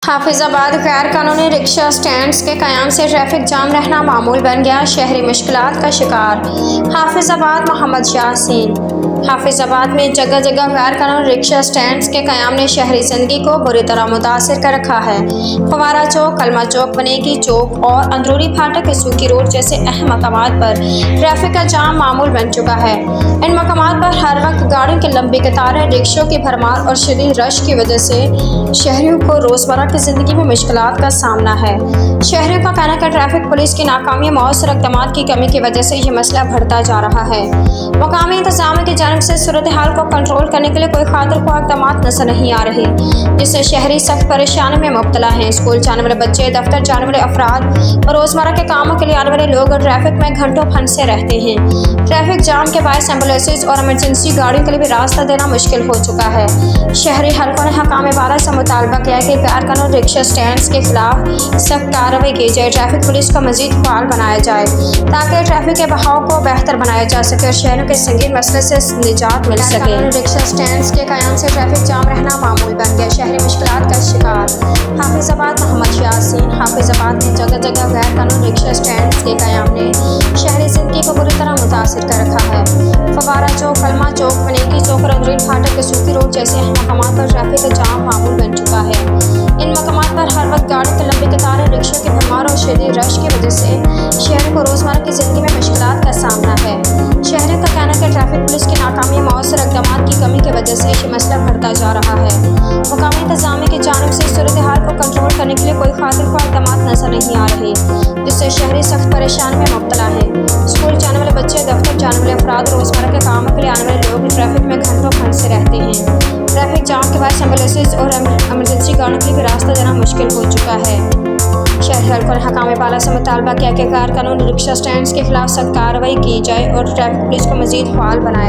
हाफिजाबाद गैर कानूनी rickshaw stands के क़याम से ट्रैफिक जाम रहना मामूल बन गया, शहरी मुश्किलात का शिकार। हाफिजाबाद मोहम्मद यासीन। हाफिजाबाद में जगह जगह गैर कानूनी रिक्शा स्टैंड्स के क़याम ने शहरी ज़िंदगी को बुरी तरह मुतासिर कर रखा है। फवारा चौक, कलमा चौक, बनेगी चौक और अंदरूनी फाटक सूकी रोड जैसे अहम मकामात पर ट्रैफिक का जाम मामूल बन चुका है। इन मकामात पर हर वक्त गाड़ियों की लंबी कतारें, रिक्शों की भरमार और शदीद रश की वजह से शहरियों को रोज़मर्रा की ज़िंदगी में मुश्किलात का सामना है। शहरियों का कहना है कि ट्रैफिक पुलिस की नाकामी, मौसर इक़दामात की कमी की वजह से ये मसला बढ़ता जा रहा है। मकामी इंतज़ामिया की जानिब से सूरत हाल को कंट्रोल करने के लिए कोई खातिर ख्वाह इक़दामात नजर नहीं आ रहे, जिससे शहरी सख्त परेशानी में मुब्तला हैं। स्कूल जाने वाले बच्चे, दफ्तर जाने वाले अफराद और रोज़मर्रा के कामों के लिए आने वाले लोग ट्रैफिक में घंटों फंसे रहते हैं। ट्रैफिक जाम के बायस एम्बुलेंसेज और इमरजेंसी गाड़ियों के लिए भी रास्ता देना मुश्किल हो चुका है। शहरी हल्कों ने हकाम बारा से मुतालबा किया कि गैर कानूनी रिक्शा स्टैंड्स के खिलाफ सख्त कार्रवाई की जाए, ट्रैफिक पुलिस को मजीद फाल बनाया जाए ताकि ट्रैफिक के बहाव को बेहतर बनाया जा सके और शहरों के संगीन मसले से निजात मिल सके। रिक्शा स्टैंड्स के क़याम से ट्रैफिक जाम रहना मामूल बन गया, शहरी मुश्किलात का शिकार। हाफिजाबाद मोहम्मद यासीन। हाफिजाबाद में जगह जगह गैर कानूनी रिक्शा स्टैंड्स के क़याम ने शहरी ज़िंदगी को बुरी तरह मुतासिर कर रखा है। फवारा चौक, कलमा चौक, बनेगी चौक और अंदरूनी फाटक सूकी रोड जैसे मकामात पर ट्रैफिक का जाम मामूल बन चुका है। इन मकामात पर हर वक्त गाड़ियों की लंबी कतारें, रिक्शों की भरमार और शदीद रश की वजह से शहरों को रोज़मर्रा की ज़िंदगी में मुश्किलात का सामना है। शहरों का कहना है कि ट्रैफिक पुलिस की नाकामी, मौसर इक़दामात की कमी की वजह से ये मसला बढ़ता जा रहा है। मकामी इंतज़ामिया की जानिब से सूरत हाल को कंट्रोल करने के लिए कोई खातिर ख्वाह इक़दामात नजर नहीं आ रहे, जिससे शहरी सख्त परेशानी में मुब्तला है। स्कूल जाने वाले बच्चे, दफ्तर जाने वाले अफराद, रोज़मर्रा के कामों के लिए आने वाले लोग ट्रैफिक में घंटों फंसे रहते हैं। ट्रैफिक जाम के बाद एम्बुलेंसेज और इमरजेंसी गाड़ियों के लिए भी रास्ता देना मुश्किल हो चुका है। शहरी हल्कों ने हकाम बाला से मुतालबा किया कि गैर कानूनी रिक्शा स्टैंड्स के खिलाफ सख्त कार्रवाई की जाए और ट्रैफिक पुलिस को मजीद फाल बनाया